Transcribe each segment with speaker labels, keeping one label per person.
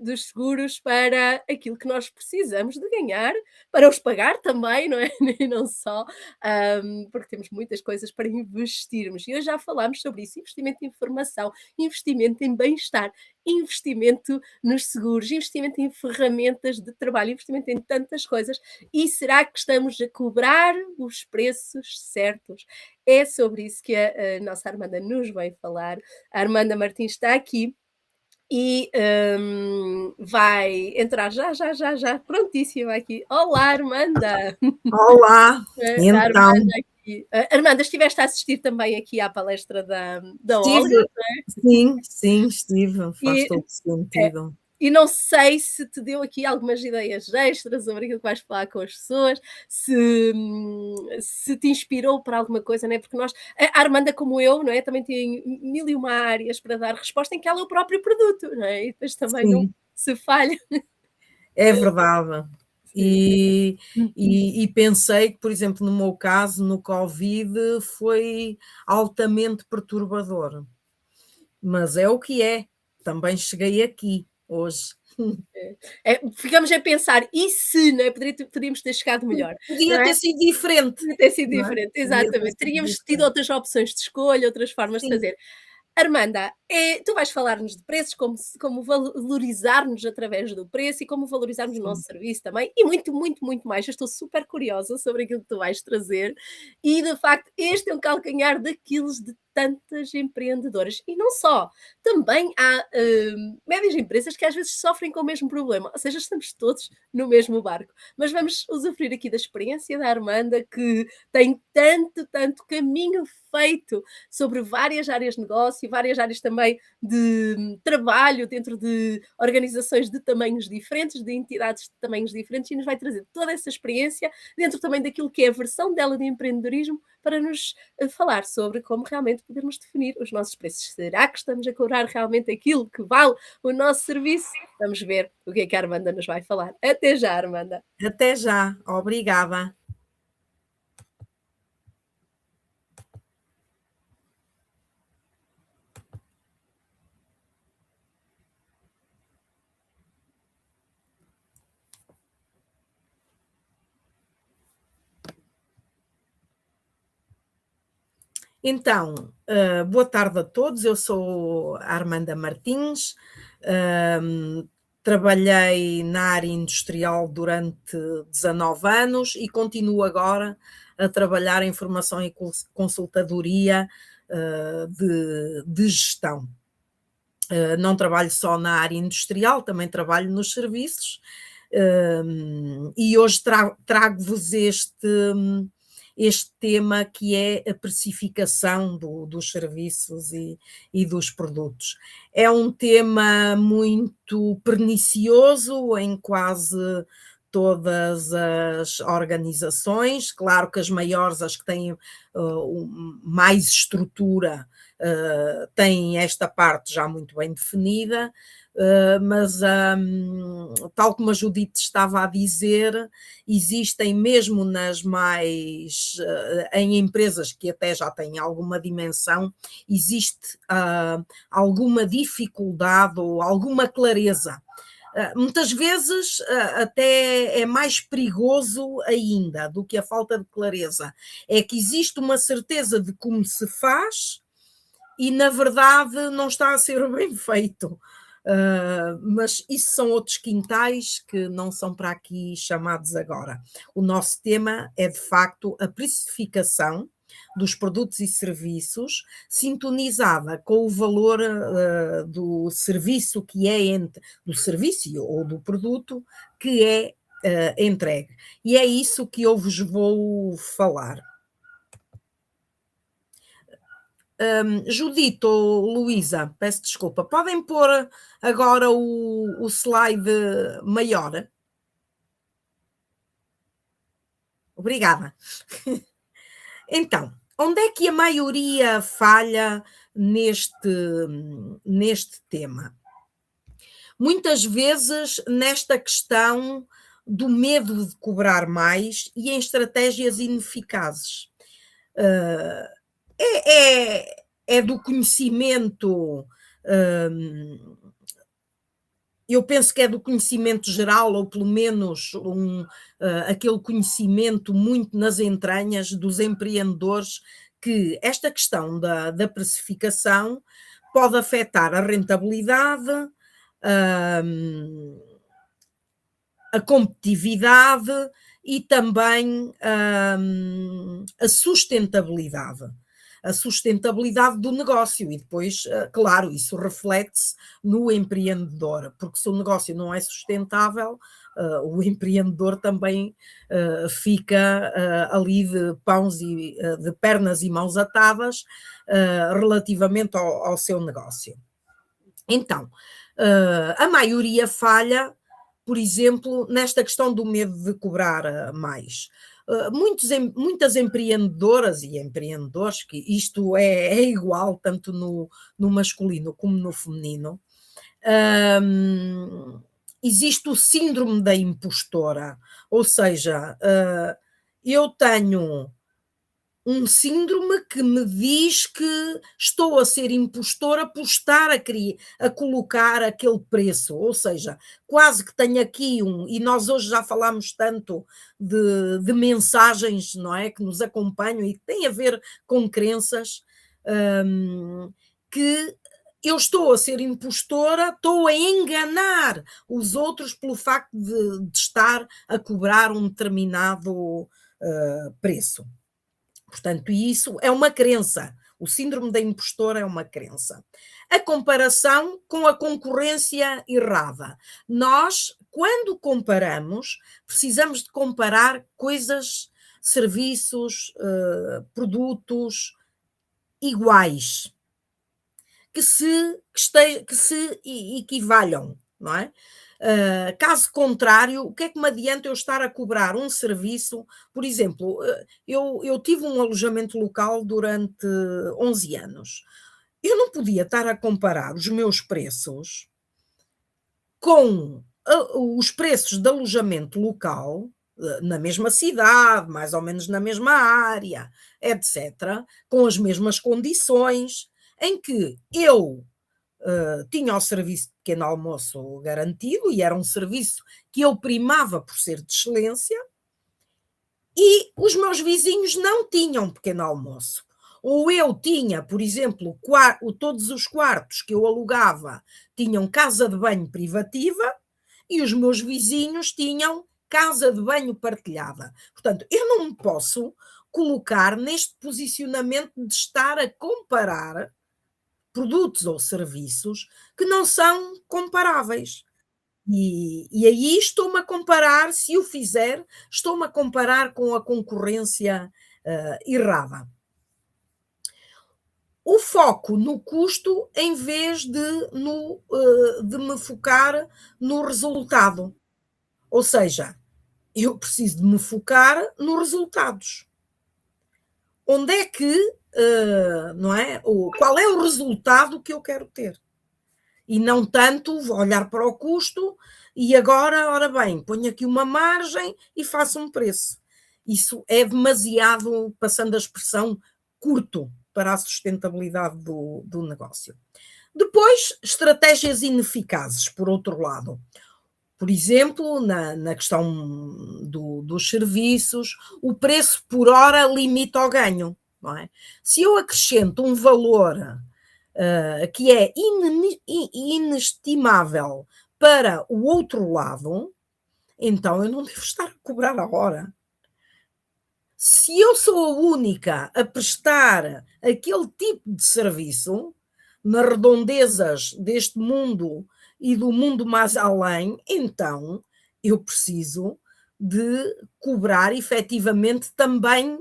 Speaker 1: dos seguros para aquilo que nós precisamos de ganhar, para os pagar também, não é? E não só, porque temos muitas coisas para investirmos. E hoje já falámos sobre isso: investimento em informação, investimento em bem-estar, investimento nos seguros, investimento em ferramentas de trabalho, investimento em tantas coisas. E será que estamos a cobrar os preços certos? É sobre isso que a nossa Armanda nos vai falar. A Armanda Martins está aqui e, vai entrar já, prontíssima aqui. Olá, Armanda!
Speaker 2: Olá,
Speaker 1: A
Speaker 2: então,
Speaker 1: Armanda aqui. Armanda, estiveste a assistir também aqui à palestra da Olga,
Speaker 2: estive,
Speaker 1: não é?
Speaker 2: sim, estive, faz
Speaker 1: E,
Speaker 2: todo
Speaker 1: é,
Speaker 2: sentido.
Speaker 1: e não sei se te deu aqui algumas ideias extras sobre aquilo que vais falar com as pessoas, se te inspirou para alguma coisa, não é? Porque a Armanda, como eu, não é? Também tem mil e uma áreas para dar resposta em que ela é o próprio produto, não é? E depois também não
Speaker 2: Sim,
Speaker 1: se falha.
Speaker 2: é verdade.
Speaker 1: Sim.
Speaker 2: E pensei que, por exemplo, no meu caso, no Covid, foi altamente perturbador. Mas é o que é. Também cheguei aqui hoje.
Speaker 1: Ficamos a pensar, e se, não é? Podíamos ter chegado melhor, não
Speaker 2: Podia
Speaker 1: é?
Speaker 2: ter sido diferente,
Speaker 1: Podia ter sido
Speaker 2: não é?
Speaker 1: diferente,
Speaker 2: Podia ter
Speaker 1: exatamente.
Speaker 2: sido
Speaker 1: Teríamos tido
Speaker 2: diferente.
Speaker 1: outras opções de escolha, outras formas de
Speaker 2: Sim,
Speaker 1: fazer. Armanda, tu vais falar-nos de preços, como valorizar-nos através do preço e como valorizarmos o
Speaker 2: sim.
Speaker 1: nosso serviço também, e muito, muito, muito mais. Eu estou super curiosa sobre aquilo que tu vais trazer, e de facto, este é um calcanhar daqueles de tantas empreendedoras. E não só, também há médias empresas que às vezes sofrem com o mesmo problema, ou seja, estamos todos no mesmo barco. Mas vamos usufruir aqui da experiência da Armanda, que tem tanto, tanto caminho feito sobre várias áreas de negócio e várias áreas também de trabalho dentro de organizações de tamanhos diferentes, de entidades de tamanhos diferentes, e nos vai trazer toda essa experiência dentro também daquilo que é a versão dela de empreendedorismo para nos falar sobre como realmente podemos definir os nossos preços. Será que estamos a cobrar realmente aquilo que vale o nosso serviço? Vamos ver o que é que a Armanda nos vai falar. Até já, Armanda.
Speaker 2: Até já, obrigada. Então, boa tarde a todos. Eu sou a Armanda Martins, trabalhei na área industrial durante 19 anos e continuo agora a trabalhar em formação e consultadoria de gestão. Não trabalho só na área industrial, também trabalho nos serviços, e hoje trago-vos este tema que é a precificação dos serviços e dos produtos. É um tema muito pernicioso em quase todas as organizações, claro que as maiores, as que têm mais estrutura, têm esta parte já muito bem definida, mas tal como a Judite estava a dizer, existem mesmo em empresas que até já têm alguma dimensão, existe alguma dificuldade ou alguma clareza. Muitas vezes até é mais perigoso ainda do que a falta de clareza. É que existe uma certeza de como se faz e, na verdade, não está a ser bem feito. Mas isso são outros quintais que não são para aqui chamados agora. O nosso tema é, de facto, a precificação dos produtos e serviços, sintonizada com o valor do serviço que é do serviço ou do produto que é entregue. E é isso que eu vos vou falar. Judito ou Luísa, peço desculpa, podem pôr agora o slide maior? Obrigada. Então, onde é que a maioria falha neste tema? Muitas vezes nesta questão do medo de cobrar mais e em estratégias ineficazes. É do conhecimento eu penso que é do conhecimento geral, ou pelo menos aquele conhecimento muito nas entranhas dos empreendedores, que esta questão da precificação pode afetar a rentabilidade, a competitividade e também a sustentabilidade. A sustentabilidade do negócio, e depois, claro, isso reflete-se no empreendedor, porque se o negócio não é sustentável, o empreendedor também fica ali de de pernas e mãos atadas relativamente ao seu negócio. Então, a maioria falha, por exemplo, nesta questão do medo de cobrar mais. Muitas empreendedoras e empreendedores, que isto é igual tanto no masculino como no feminino, existe o síndrome da impostora, ou seja, eu tenho um síndrome que me diz que estou a ser impostora por estar a colocar aquele preço, ou seja, quase que tenho aqui e nós hoje já falámos tanto de mensagens, não é, que nos acompanham e que têm a ver com crenças, que eu estou a ser impostora, estou a enganar os outros pelo facto de estar a cobrar um determinado preço. Portanto, isso é uma crença. O síndrome da impostora é uma crença. A comparação com a concorrência errada. Nós, quando comparamos, precisamos de comparar coisas, serviços, produtos iguais, que se equivalham, não é? Caso contrário, o que é que me adianta eu estar a cobrar um serviço? Por exemplo, eu tive um alojamento local durante 11 anos. Eu não podia estar a comparar os meus preços com os preços de alojamento local, na mesma cidade, mais ou menos na mesma área, etc., com as mesmas condições, em que eu tinha o serviço de pequeno almoço garantido e era um serviço que eu primava por ser de excelência, e os meus vizinhos não tinham pequeno almoço. Ou eu tinha, por exemplo, todos os quartos que eu alugava tinham casa de banho privativa e os meus vizinhos tinham casa de banho partilhada. Portanto, eu não me posso colocar neste posicionamento de estar a comparar produtos ou serviços que não são comparáveis. E aí estou-me a comparar, se o fizer, estou-me a comparar com a concorrência errada. O foco no custo em vez de me focar no resultado. Ou seja, eu preciso de me focar nos resultados. Onde é que, não é? Qual é o resultado que eu quero ter? E não tanto olhar para o custo e agora, ora bem, ponho aqui uma margem e faço um preço. Isso é demasiado, passando a expressão, curto para a sustentabilidade do negócio. Depois, estratégias ineficazes, por outro lado. Por exemplo, na questão dos serviços, o preço por hora limita o ganho. Não é? Se eu acrescento um valor que é inestimável para o outro lado, então eu não devo estar a cobrar a hora. Se eu sou a única a prestar aquele tipo de serviço, nas redondezas deste mundo e do mundo mais além, então eu preciso de cobrar efetivamente também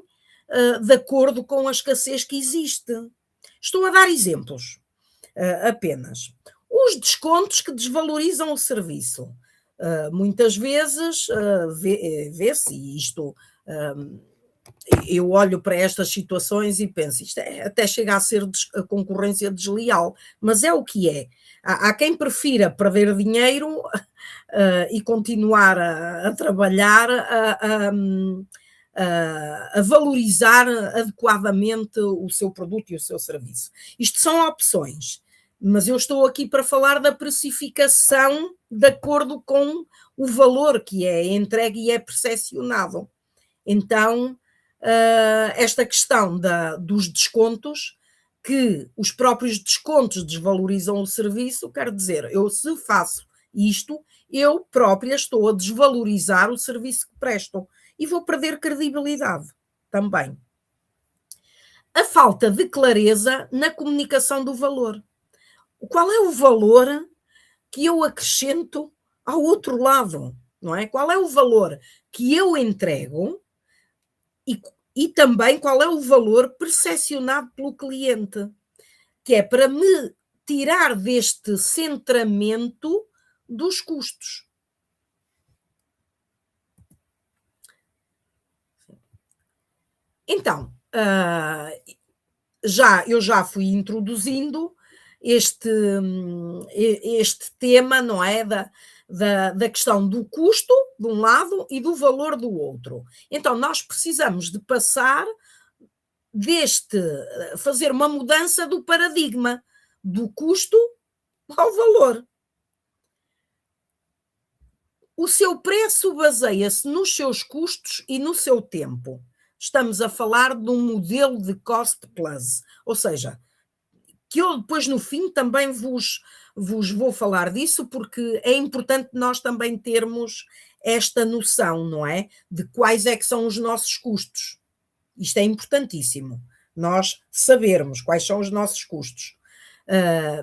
Speaker 2: de acordo com a escassez que existe. Estou a dar exemplos apenas. Os descontos que desvalorizam o serviço. Muitas vezes vê-se, e isto eu olho para estas situações e penso, isto até chega a ser a concorrência desleal, mas é o que é. Há quem prefira perder dinheiro e continuar a trabalhar, a valorizar adequadamente o seu produto e o seu serviço. Isto são opções. Mas eu estou aqui para falar da precificação de acordo com o valor que é entregue e é percepcionado. Então, esta questão dos descontos, que os próprios descontos desvalorizam o serviço, quer dizer, eu se faço isto, eu própria estou a desvalorizar o serviço que presto e vou perder credibilidade também. A falta de clareza na comunicação do valor. Qual é o valor que eu acrescento ao outro lado, não é? Qual é o valor que eu entrego e também qual é o valor percepcionado pelo cliente, que é para me tirar deste centramento dos custos. Então, eu já fui introduzindo este tema, não é? Da questão do custo, de um lado, e do valor do outro. Então, nós precisamos de passar fazer uma mudança do paradigma, do custo ao valor. O seu preço baseia-se nos seus custos e no seu tempo. Estamos a falar de um modelo de cost plus, ou seja, que eu depois no fim também vos vou falar disso, porque é importante nós também termos esta noção, não é? De quais é que são os nossos custos. Isto é importantíssimo, nós sabermos quais são os nossos custos.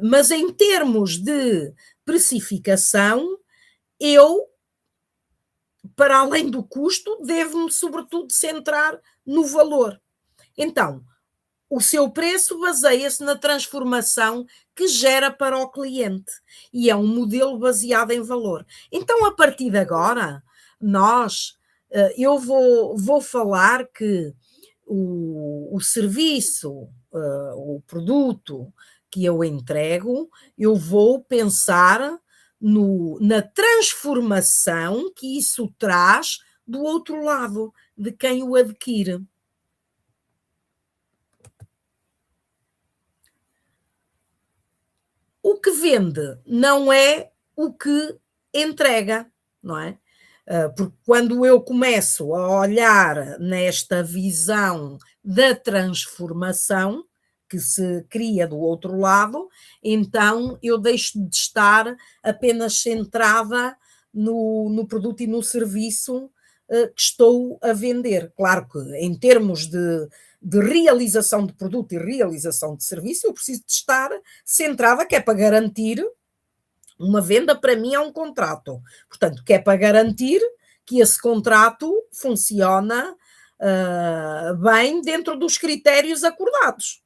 Speaker 2: Mas em termos de precificação, eu, para além do custo, devo-me sobretudo centrar no valor. Então, o seu preço baseia-se na transformação que gera para o cliente e é um modelo baseado em valor. Então, a partir de agora, eu vou falar que o serviço, o produto que eu entrego, eu vou pensar na transformação que isso traz do outro lado, de quem o adquire. O que vende não é o que entrega, não é? Porque quando eu começo a olhar nesta visão da transformação que se cria do outro lado, então eu deixo de estar apenas centrada no produto e no serviço que estou a vender. Claro que em termos de realização de produto e realização de serviço, eu preciso de estar centrada, que é para garantir. Uma venda, para mim, é um contrato. Portanto, que é para garantir que esse contrato funciona bem dentro dos critérios acordados.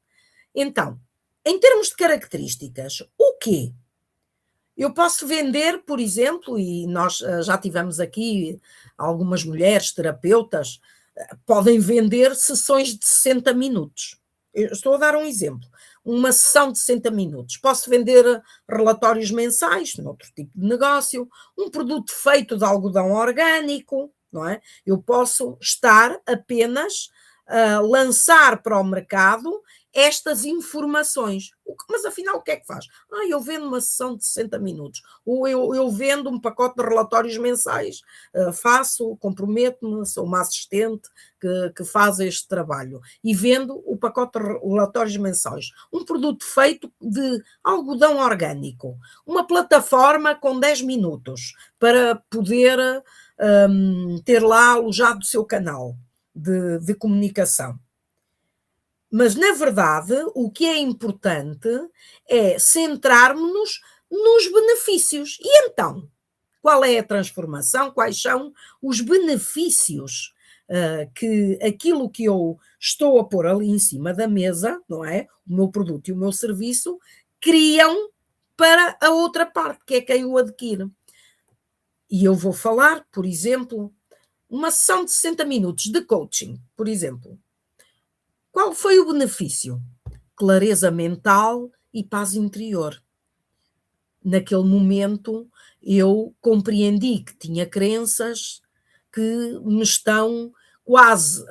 Speaker 2: Então, em termos de características, o quê? Eu posso vender, por exemplo, e nós já tivemos aqui algumas mulheres terapeutas, podem vender sessões de 60 minutos. Eu estou a dar um exemplo. Uma sessão de 60 minutos. Posso vender relatórios mensais, noutro tipo de negócio, um produto feito de algodão orgânico, não é? Eu posso estar apenas a lançar para o mercado estas informações. Mas afinal, o que é que faz? Eu vendo uma sessão de 60 minutos, ou eu vendo um pacote de relatórios mensais, comprometo-me, sou uma assistente que faz este trabalho, e vendo o pacote de relatórios mensais. Um produto feito de algodão orgânico, uma plataforma com 10 minutos para poder ter lá alojado o seu canal de comunicação. Mas, na verdade, o que é importante é centrarmos-nos nos benefícios. E então, qual é a transformação? Quais são os benefícios que aquilo que eu estou a pôr ali em cima da mesa, não é? O meu produto e o meu serviço, criam para a outra parte, que é quem o adquire. E eu vou falar, por exemplo, uma sessão de 60 minutos de coaching, por exemplo. Qual foi o benefício? Clareza mental e paz interior. Naquele momento, eu compreendi que tinha crenças que me estão quase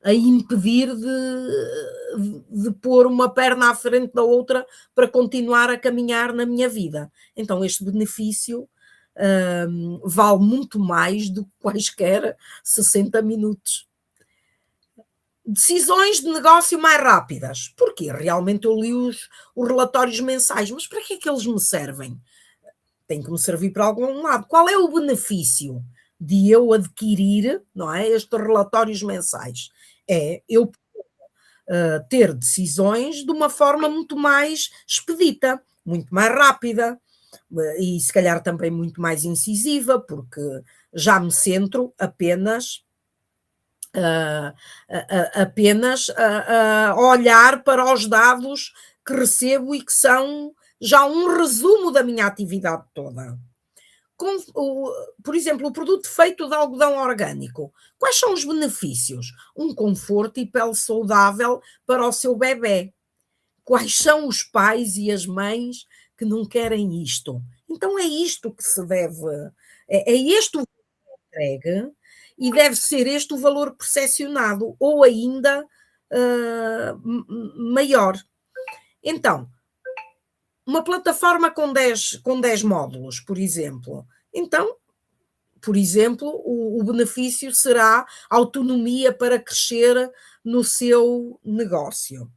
Speaker 2: a impedir de pôr uma perna à frente da outra para continuar a caminhar na minha vida. Então, este benefício vale muito mais do que quaisquer 60 minutos. Decisões de negócio mais rápidas. Porquê? Realmente eu li os relatórios mensais, mas para que é que eles me servem? Tem que me servir para algum lado. Qual é o benefício de eu adquirir, não é, estes relatórios mensais? É eu ter decisões de uma forma muito mais expedita, muito mais rápida e se calhar também muito mais incisiva, porque já me centro apenas a olhar para os dados que recebo e que são já um resumo da minha atividade toda. Por exemplo, o produto feito de algodão orgânico. Quais são os benefícios? Um conforto e pele saudável para o seu bebé. Quais são os pais e as mães que não querem isto? Então é isto que se deve, é este o entregue e deve ser este o valor percepcionado, ou ainda maior. Então, uma plataforma com 10 módulos, por exemplo. Então, por exemplo, o benefício será autonomia para crescer no seu negócio.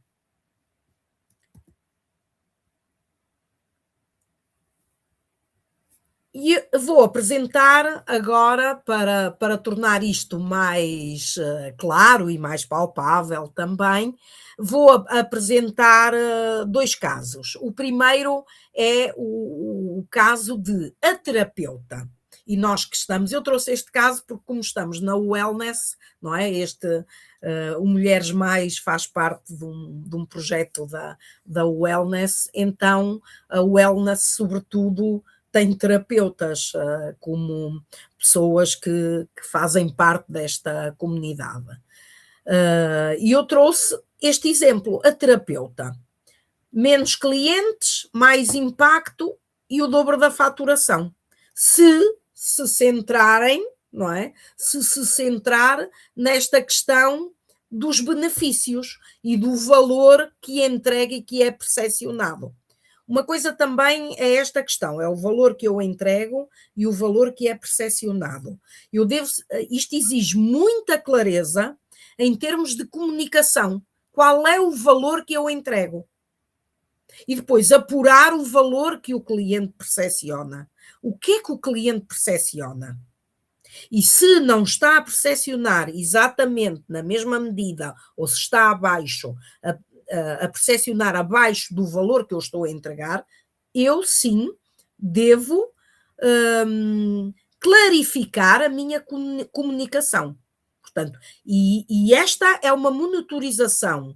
Speaker 2: E vou apresentar agora, para tornar isto mais claro e mais palpável também, vou apresentar 2 casos. O primeiro é o caso de a terapeuta. E nós que estamos, eu trouxe este caso porque como estamos na wellness, não é? O Mulheres Mais faz parte de um projeto da wellness, então a wellness sobretudo tem terapeutas como pessoas que fazem parte desta comunidade. E eu trouxe este exemplo, a terapeuta. Menos clientes, mais impacto e o dobro da faturação. Se centrarem, não é? Se centrar nesta questão dos benefícios e do valor que é entregue e que é percepcionado. Uma coisa também é esta questão, é o valor que eu entrego e o valor que é percepcionado. Isto exige muita clareza em termos de comunicação. Qual é o valor que eu entrego? E depois apurar o valor que o cliente percepciona. O que é que o cliente percepciona? E se não está a percepcionar exatamente na mesma medida, ou se está abaixo, a percepcionar abaixo do valor que eu estou a entregar, eu sim devo clarificar a minha comunicação. Portanto, e esta é uma monitorização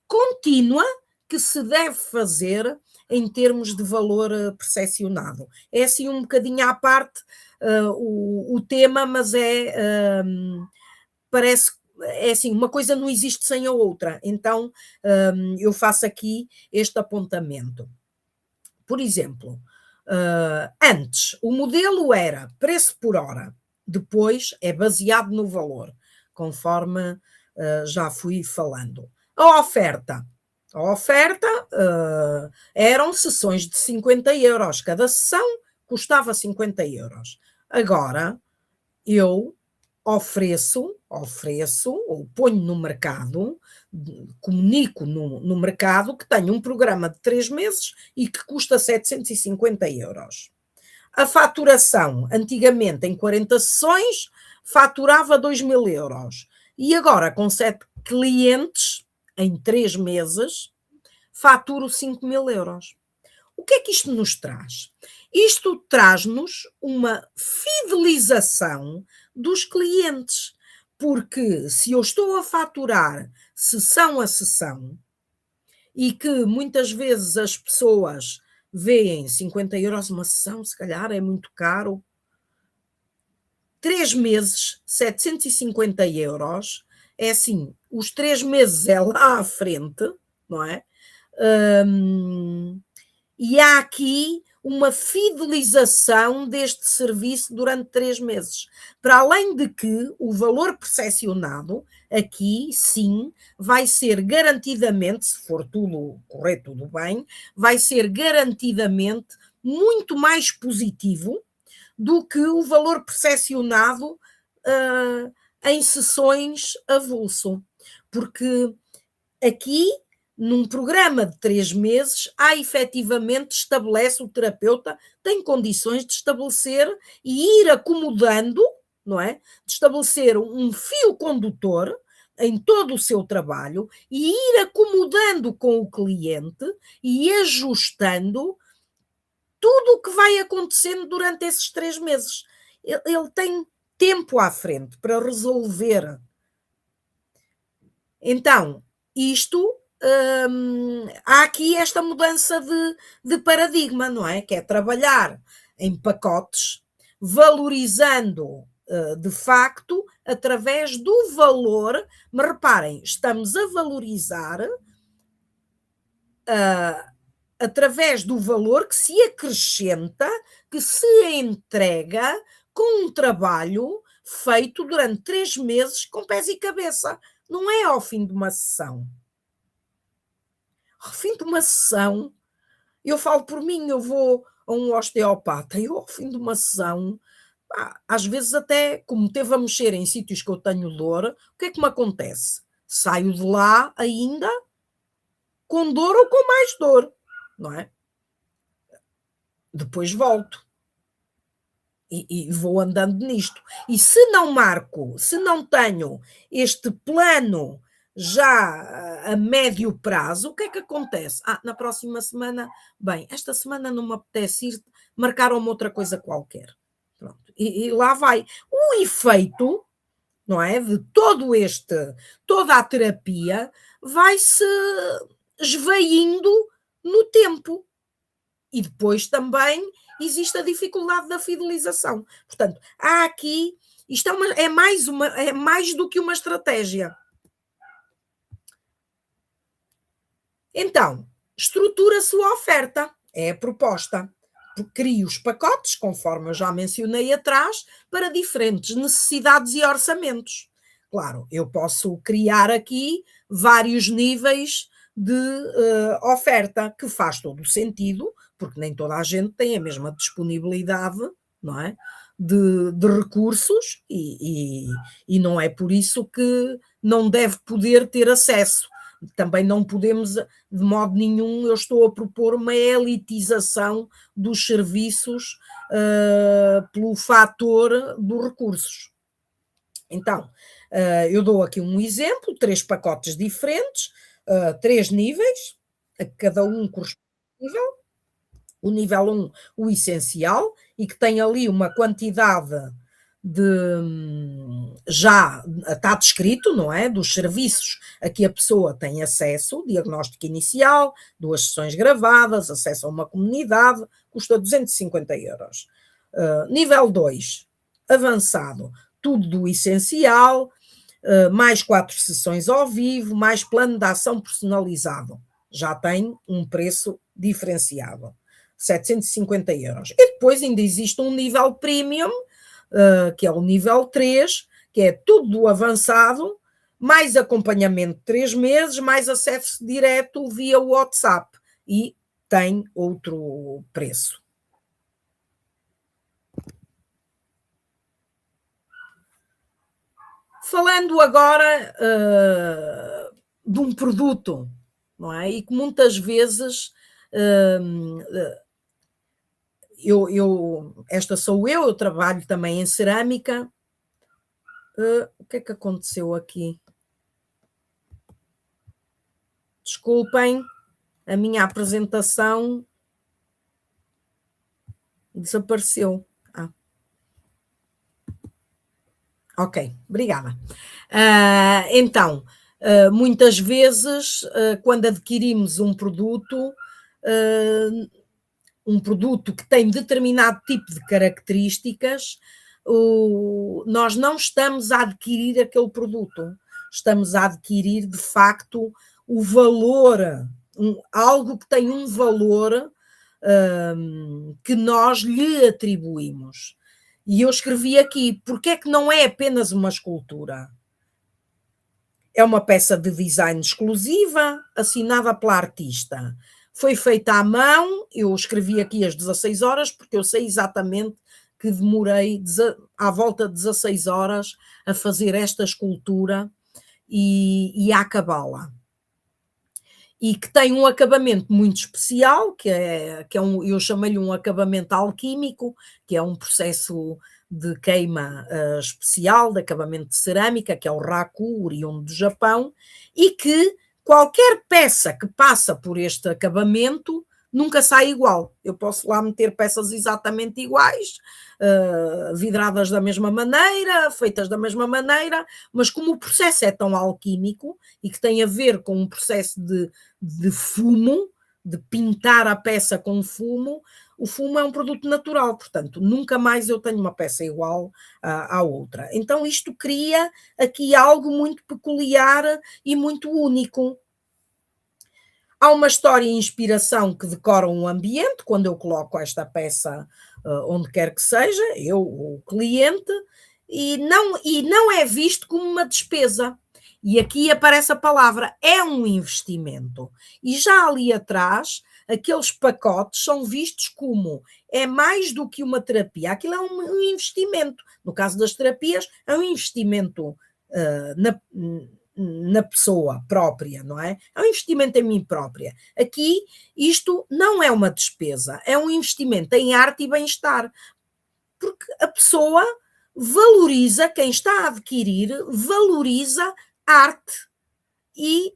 Speaker 2: contínua que se deve fazer em termos de valor percepcionado. É assim um bocadinho à parte o tema, mas parece é assim, uma coisa não existe sem a outra. Então, eu faço aqui este apontamento. Por exemplo, antes o modelo era preço por hora, depois é baseado no valor, conforme já fui falando. A oferta eram sessões de 50 euros, cada sessão custava 50 euros. Agora, eu ofereço ou ponho no mercado, comunico no mercado que tenho um programa de 3 meses e que custa 750 euros. A faturação, antigamente em 40 sessões, faturava 2.000 euros. E agora, com 7 clientes, em 3 meses, faturo 5.000 euros. O que é que isto nos traz? Isto traz-nos uma fidelização dos clientes, porque se eu estou a faturar sessão a sessão e que muitas vezes as pessoas veem 50 euros uma sessão, se calhar é muito caro, 3 meses, 750 euros, é assim, os 3 meses é lá à frente, não é? E há aqui uma fidelização deste serviço durante 3 meses. Para além de que o valor percepcionado aqui, sim, vai ser garantidamente, se for tudo correr tudo bem, vai ser garantidamente muito mais positivo do que o valor percepcionado em sessões avulso. Porque aqui, num programa de 3 meses, há efetivamente, estabelece o terapeuta, tem condições de estabelecer e ir acomodando, não é? De estabelecer um fio condutor em todo o seu trabalho e ir acomodando com o cliente e ajustando tudo o que vai acontecendo durante esses 3 meses. Ele tem tempo à frente para resolver. Então, isto, há aqui esta mudança de paradigma, não é? Que é trabalhar em pacotes, valorizando, de facto, através do valor. Mas reparem, estamos a valorizar através do valor que se acrescenta, que se entrega com um trabalho feito durante 3 meses com pés e cabeça. Não é ao fim de uma sessão. Ao fim de uma sessão, eu falo por mim, eu vou a um osteopata e ao fim de uma sessão, às vezes até, como teve a mexer em sítios que eu tenho dor, o que é que me acontece? Saio de lá ainda com dor ou com mais dor, não é? Depois volto. E vou andando nisto. E se não marco, se não tenho este plano já a médio prazo, o que é que acontece? Na próxima semana, bem, esta semana não me apetece ir, marcaram-me outra coisa qualquer. Pronto. E lá vai. O efeito, não é? De toda a terapia vai-se esvaindo no tempo. E depois também existe a dificuldade da fidelização. Portanto, há aqui, isto é mais do que uma estratégia. Então, estrutura-se a oferta, é a proposta. Crio os pacotes, conforme eu já mencionei atrás, para diferentes necessidades e orçamentos. Claro, eu posso criar aqui vários níveis de oferta, que faz todo o sentido, porque nem toda a gente tem a mesma disponibilidade, não é? De recursos e não é por isso que não deve poder ter acesso. Também não podemos, de modo nenhum, eu estou a propor uma elitização dos serviços pelo fator dos recursos. Então, eu dou aqui um exemplo, 3 pacotes diferentes, 3 níveis, a cada um correspondível. O nível 1, o essencial, e que tem ali uma quantidade já está descrito, não é? Dos serviços a que a pessoa tem acesso, diagnóstico inicial, 2 sessões gravadas, acesso a uma comunidade, custa 250€. Nível 2, avançado, tudo do essencial, mais 4 sessões ao vivo, mais plano de ação personalizado. Já tem um preço diferenciado. 750€. E depois ainda existe um nível premium, que é o nível 3, que é tudo avançado, mais acompanhamento de 3 meses, mais acesso direto via WhatsApp, e tem outro preço. Falando agora de um produto, não é? E que muitas vezes esta sou eu trabalho também em cerâmica. O que é que aconteceu aqui? Desculpem, a minha apresentação desapareceu. Ok, obrigada. Então, muitas vezes, quando adquirimos um produto que tem determinado tipo de características, nós não estamos a adquirir aquele produto, estamos a adquirir, de facto, o valor, algo que tem um valor que nós lhe atribuímos. E eu escrevi aqui, porque é que não é apenas uma escultura? É uma peça de design exclusiva, assinada pela artista. Foi feita à mão, eu escrevi aqui as 16 horas, porque eu sei exatamente que demorei à volta de 16 horas a fazer esta escultura e a acabá-la. E que tem um acabamento muito especial, eu chamei-lhe um acabamento alquímico, que é um processo de queima especial, de acabamento de cerâmica, que é o raku, oriundo do Japão, e que qualquer peça que passa por este acabamento nunca sai igual. Eu posso lá meter peças exatamente iguais, vidradas da mesma maneira, feitas da mesma maneira, mas como o processo é tão alquímico e que tem a ver com um processo de fumo, de pintar a peça com fumo, o fumo é um produto natural, portanto, nunca mais eu tenho uma peça igual à outra. Então, isto cria aqui algo muito peculiar e muito único. Há uma história e inspiração que decoram um ambiente, quando eu coloco esta peça onde quer que seja, eu, o cliente, e não é visto como uma despesa. E aqui aparece a palavra, é um investimento. E já ali atrás, aqueles pacotes são vistos como é mais do que uma terapia. Aquilo é um investimento. No caso das terapias, é um investimento na pessoa própria, não é? É um investimento em mim própria. Aqui, isto não é uma despesa, é um investimento em arte e bem-estar, porque a pessoa valoriza, quem está a adquirir, valoriza arte e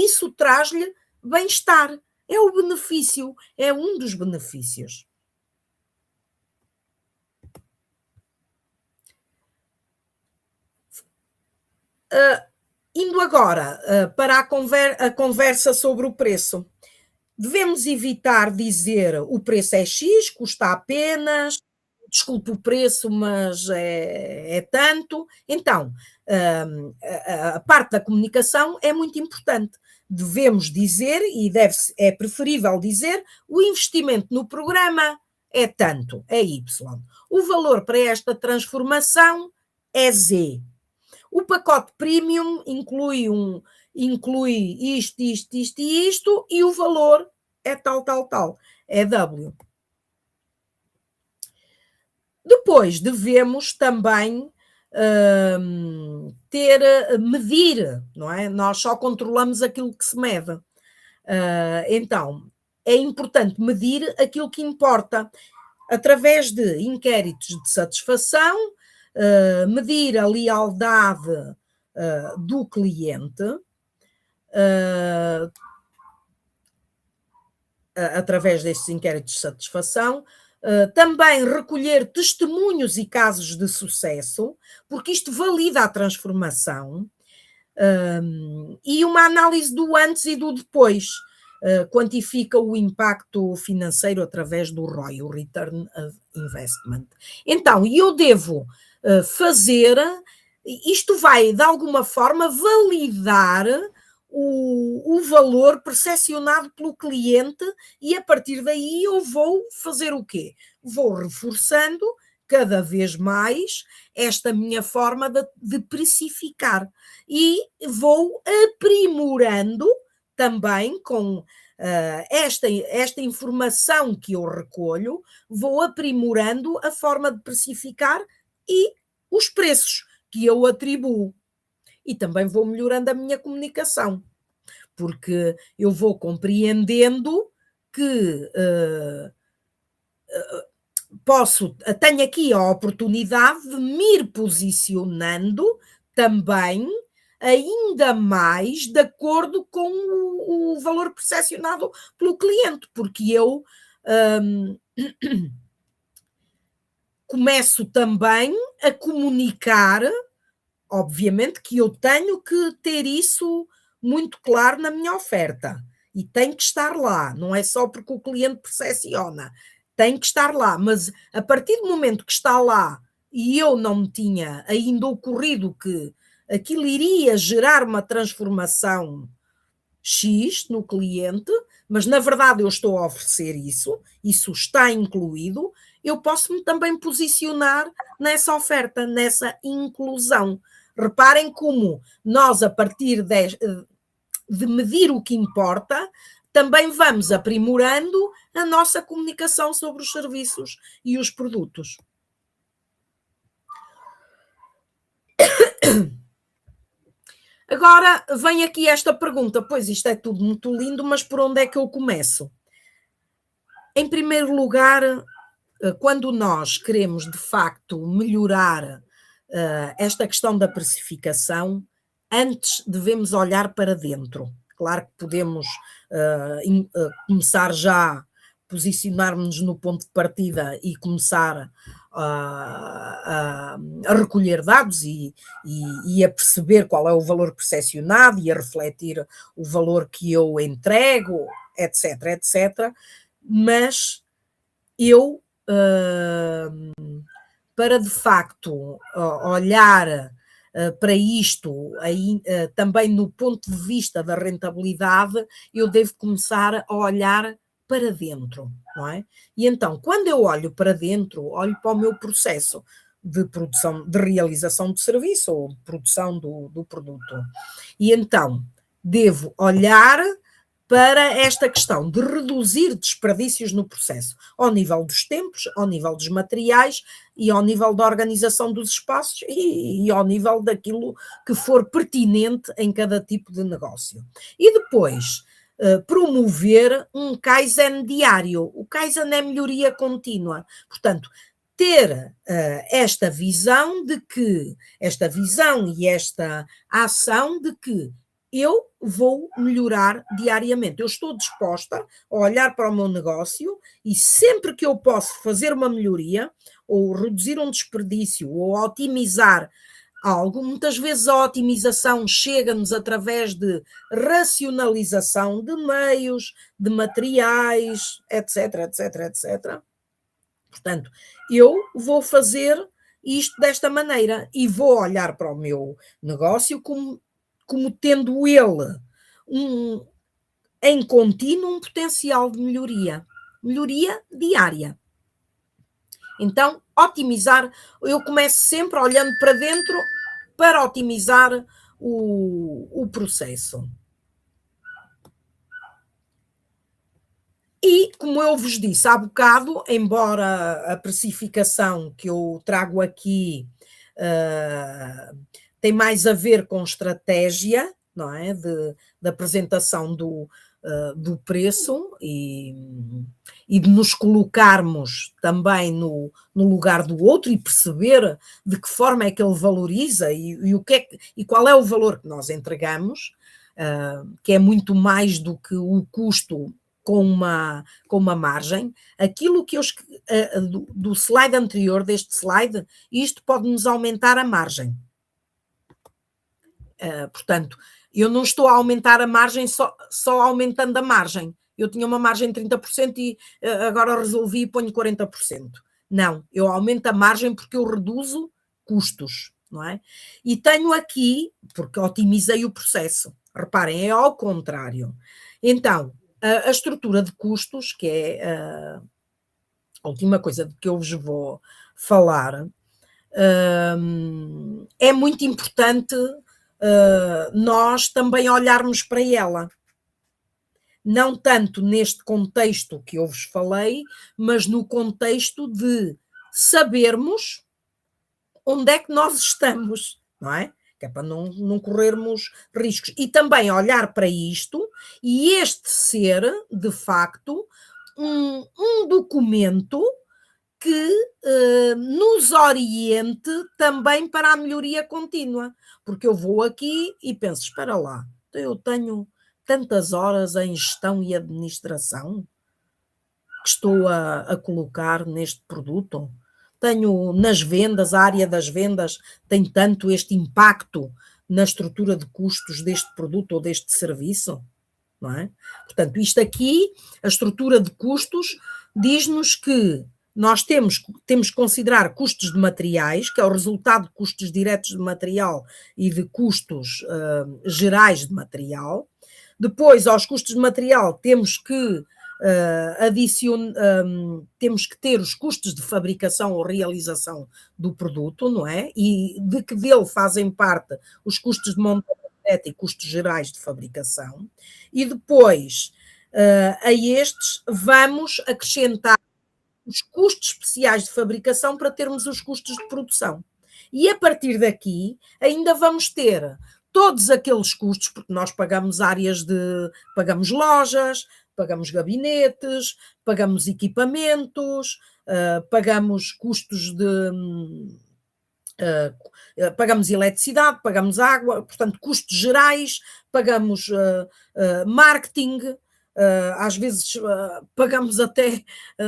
Speaker 2: isso traz-lhe bem-estar. É o benefício, é um dos benefícios. Indo agora para a conversa sobre o preço. Devemos evitar dizer o preço é X, custa apenas, desculpe o preço, mas é tanto. Então, a parte da comunicação é muito importante. Devemos dizer, e é preferível dizer, o investimento no programa é tanto, é Y. O valor para esta transformação é Z. O pacote premium inclui isto, e isto, e o valor é tal, é W. Depois devemos também medir, não é? Nós só controlamos aquilo que se mede. Então, é importante medir aquilo que importa, através de inquéritos de satisfação, medir a lealdade do cliente, através destes inquéritos de satisfação, também recolher testemunhos e casos de sucesso, porque isto valida a transformação, e uma análise do antes e do depois, quantifica o impacto financeiro através do ROI, o Return of Investment. Então, eu devo fazer, isto vai de alguma forma validar o valor percepcionado pelo cliente e a partir daí eu vou fazer o quê? Vou reforçando cada vez mais esta minha forma de precificar e vou aprimorando também com esta informação que eu recolho, vou aprimorando a forma de precificar e os preços que eu atribuo. E também vou melhorando a minha comunicação, porque eu vou compreendendo que tenho aqui a oportunidade de me ir posicionando também ainda mais de acordo com o valor percepcionado pelo cliente, porque eu começo também a comunicar. Obviamente que eu tenho que ter isso muito claro na minha oferta e tem que estar lá, não é só porque o cliente percepciona, tem que estar lá, mas a partir do momento que está lá e eu não me tinha ainda ocorrido que aquilo iria gerar uma transformação X no cliente, mas na verdade eu estou a oferecer isso, isso está incluído, eu posso-me também posicionar nessa oferta, nessa inclusão. Reparem como nós, a partir de medir o que importa, também vamos aprimorando a nossa comunicação sobre os serviços e os produtos. Agora vem aqui esta pergunta, pois isto é tudo muito lindo, mas por onde é que eu começo? Em primeiro lugar, quando nós queremos de facto melhorar esta questão da precificação, antes devemos olhar para dentro. Claro que podemos começar já, posicionar-nos no ponto de partida e começar a recolher dados e a perceber qual é o valor percepcionado e a refletir o valor que eu entrego, etc, etc. Mas eu, para de facto olhar para isto também no ponto de vista da rentabilidade, eu devo começar a olhar para dentro, não é? E então, quando eu olho para dentro, olho para o meu processo de produção, de realização de serviço ou de produção do produto. E então, devo olhar para esta questão de reduzir desperdícios no processo, ao nível dos tempos, ao nível dos materiais e ao nível da organização dos espaços e ao nível daquilo que for pertinente em cada tipo de negócio. E depois, promover um Kaizen diário. O Kaizen é melhoria contínua. Portanto, ter esta visão e esta ação de que eu vou melhorar diariamente. Eu estou disposta a olhar para o meu negócio e sempre que eu posso fazer uma melhoria, ou reduzir um desperdício, ou otimizar algo, muitas vezes a otimização chega-nos através de racionalização de meios, de materiais, etc, etc, etc. Portanto, eu vou fazer isto desta maneira e vou olhar para o meu negócio como tendo ele em contínuo um potencial de melhoria diária. Então, otimizar, eu começo sempre olhando para dentro para otimizar o processo. E, como eu vos disse há bocado, embora a precificação que eu trago aqui tem mais a ver com estratégia, não é? Da apresentação do preço e de nos colocarmos também no lugar do outro e perceber de que forma é que ele valoriza e qual é o valor que nós entregamos, que é muito mais do que o custo com uma margem. Aquilo que do slide anterior, deste slide, isto pode-nos aumentar a margem. Portanto, eu não estou a aumentar a margem só aumentando a margem. Eu tinha uma margem de 30% e agora resolvi e ponho 40%. Não, eu aumento a margem porque eu reduzo custos, não é? E tenho aqui, porque otimizei o processo. Reparem, é ao contrário. Então, a estrutura de custos, que é a última coisa de que eu vos vou falar, é muito importante nós também olharmos para ela. Não tanto neste contexto que eu vos falei, mas no contexto de sabermos onde é que nós estamos, não é? Que é para não corrermos riscos. E também olhar para isto e este ser, de facto, um documento que nos oriente também para a melhoria contínua. Porque eu vou aqui e penso, espera lá, eu tenho tantas horas em gestão e administração que estou a colocar neste produto. Tenho nas vendas, a área das vendas tem tanto este impacto na estrutura de custos deste produto ou deste serviço, não é? Portanto, isto aqui, a estrutura de custos, diz-nos que nós temos que considerar custos de materiais, que é o resultado de custos diretos de material e de custos gerais de material. Depois, aos custos de material, temos que temos que ter os custos de fabricação ou realização do produto, não é? E de que dele fazem parte os custos de montagem e custos gerais de fabricação. E depois, a estes, vamos acrescentar os custos especiais de fabricação para termos os custos de produção. E a partir daqui, ainda vamos ter todos aqueles custos, porque nós pagamos pagamos lojas, pagamos gabinetes, pagamos equipamentos, pagamos custos pagamos eletricidade, pagamos água, portanto, custos gerais, pagamos marketing, às vezes pagamos até,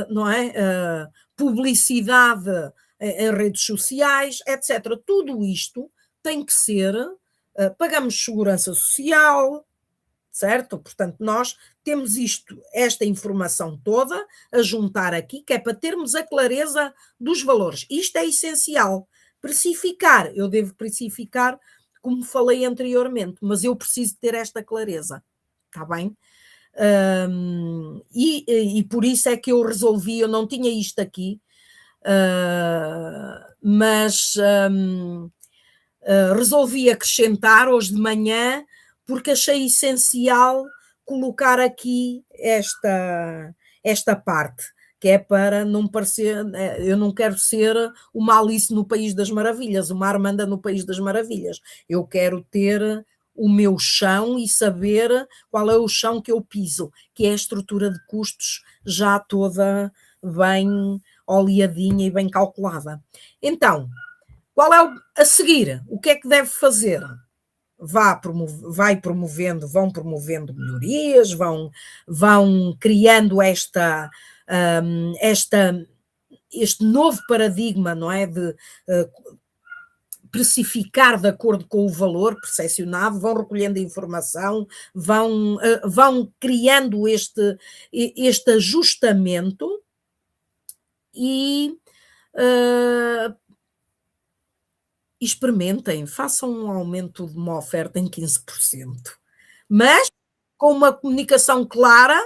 Speaker 2: não é? Publicidade em redes sociais, etc. Tudo isto tem que ser, pagamos segurança social, certo? Portanto, nós temos esta informação toda a juntar aqui, que é para termos a clareza dos valores. Isto é essencial. Precificar, eu devo precificar, como falei anteriormente, mas eu preciso ter esta clareza, está bem? E por isso é que eu resolvi, eu não tinha isto aqui, mas resolvi acrescentar hoje de manhã, porque achei essencial colocar aqui esta parte, que é para não parecer, eu não quero ser uma Alice no País das Maravilhas, uma Armanda no País das Maravilhas, eu quero ter o meu chão e saber qual é o chão que eu piso, que é a estrutura de custos já toda bem oleadinha e bem calculada. Então, qual é a seguir? O que é que deve fazer? Vão promovendo melhorias, vão criando este novo paradigma, não é? De precificar de acordo com o valor percepcionado, vão recolhendo informação, vão criando este ajustamento e experimentem, façam um aumento de uma oferta em 15%, mas com uma comunicação clara,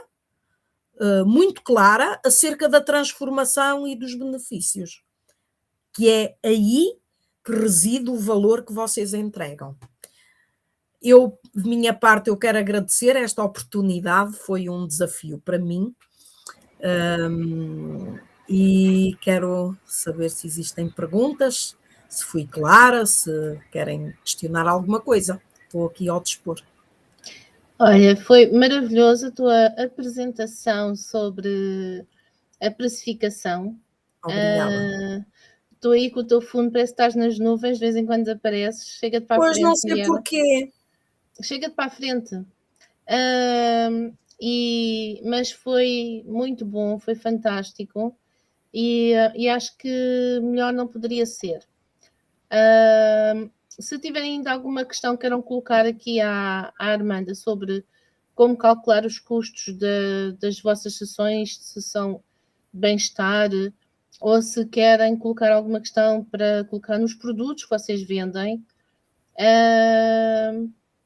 Speaker 2: muito clara, acerca da transformação e dos benefícios, que é aí que reside o valor que vocês entregam. Eu, de minha parte, eu quero agradecer esta oportunidade, foi um desafio para mim, e quero saber se existem perguntas, se fui clara, se querem questionar alguma coisa. Estou aqui ao dispor.
Speaker 3: Olha, foi maravilhosa a tua apresentação sobre a precificação.
Speaker 2: Obrigada.
Speaker 3: Estou aí com o teu fundo, parece que estás nas nuvens, de vez em quando apareces, chega-te para a frente.
Speaker 2: Pois não sei porquê.
Speaker 3: Chega-te para a frente. Mas foi muito bom, foi fantástico e acho que melhor não poderia ser. Se tiverem ainda alguma questão queiram colocar aqui à Armanda sobre como calcular os custos das vossas sessões, se são bem-estar, ou se querem colocar alguma questão para colocar nos produtos que vocês vendem,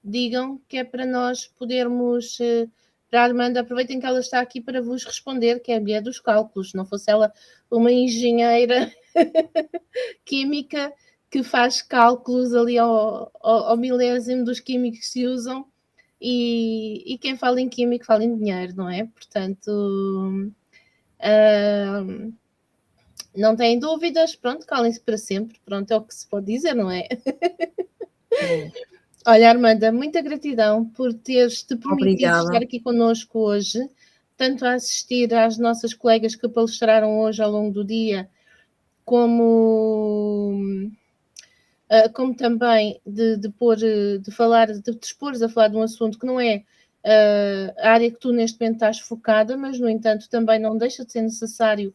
Speaker 3: digam, que é para nós podermos, para a Armanda, aproveitem que ela está aqui para vos responder, que é a mulher dos cálculos, não fosse ela uma engenheira química que faz cálculos ali ao milésimo dos químicos que se usam, e quem fala em químico fala em dinheiro, não é? Portanto, não têm dúvidas, pronto, calem-se para sempre, pronto, é o que se pode dizer, não é? Olha, Armanda, muita gratidão por teres-te permitido estar aqui connosco hoje, tanto a assistir às nossas colegas que palestraram hoje ao longo do dia, como também de expores a falar de um assunto que não é a área que tu neste momento estás focada, mas, no entanto, também não deixa de ser necessário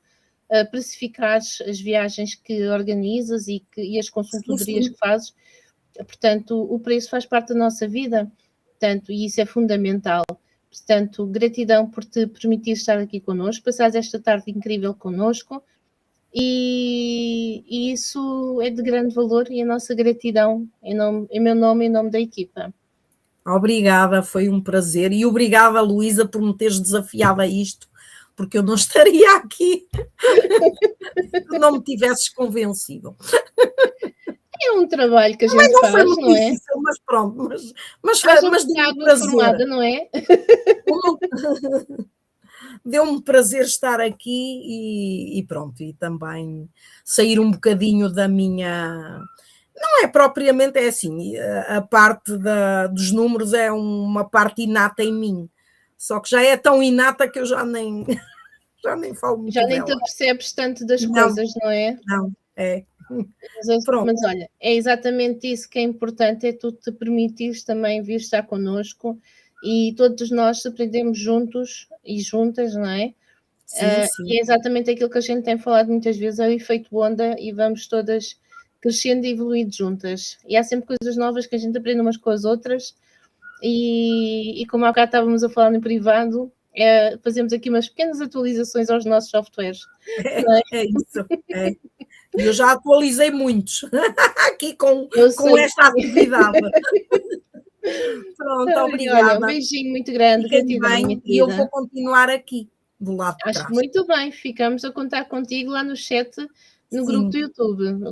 Speaker 3: precificar as viagens que organizas e as consultorias que fazes. Portanto, o preço faz parte da nossa vida, portanto, e isso é fundamental. Portanto, gratidão por te permitir estar aqui connosco, passares esta tarde incrível connosco, e isso é de grande valor, e a nossa gratidão em meu nome e em nome da equipa.
Speaker 2: Obrigada, foi um prazer. E obrigada, Luísa, por me teres desafiado a isto, porque eu não estaria aqui se não me tivesses convencido.
Speaker 3: É um trabalho que a
Speaker 2: Também
Speaker 3: gente
Speaker 2: não
Speaker 3: faz,
Speaker 2: foi muito
Speaker 3: não é?
Speaker 2: difícil, mas pronto, mas
Speaker 3: Haja um
Speaker 2: deu-me
Speaker 3: bocado
Speaker 2: prazer.
Speaker 3: informada, não é?
Speaker 2: Deu-me prazer estar aqui e pronto, e também sair um bocadinho da minha. Não é propriamente, é assim, a parte dos números é uma parte inata em mim, só que já é tão inata que eu já nem, já nem falo muito
Speaker 3: Já nem te
Speaker 2: dela.
Speaker 3: apercebes tanto das
Speaker 2: Não,
Speaker 3: coisas, não é?
Speaker 2: não, é.
Speaker 3: Mas
Speaker 2: Pronto,
Speaker 3: olha, é exatamente isso que é importante, é tu te permitires também vir estar connosco e todos nós aprendemos juntos e juntas, não é?
Speaker 2: sim,
Speaker 3: E
Speaker 2: sim.
Speaker 3: é exatamente aquilo que a gente tem falado muitas vezes, é o efeito onda e vamos todas crescendo e evoluindo juntas. E há sempre coisas novas que a gente aprende umas com as outras e como há bocado estávamos a falar no privado, fazemos aqui umas pequenas atualizações aos nossos softwares. Não é?
Speaker 2: É isso, é. E eu já atualizei muitos aqui
Speaker 3: Eu
Speaker 2: com
Speaker 3: sei.
Speaker 2: esta atividade. Pronto,
Speaker 3: Olha, um
Speaker 2: obrigada.
Speaker 3: beijinho muito grande,
Speaker 2: Fiquem
Speaker 3: gratidão, minha
Speaker 2: bem e eu vou
Speaker 3: querida.
Speaker 2: continuar aqui, do lado de
Speaker 3: Acho
Speaker 2: trás.
Speaker 3: muito bem, ficamos a contar contigo lá no chat, no grupo
Speaker 2: Sim.
Speaker 3: do YouTube.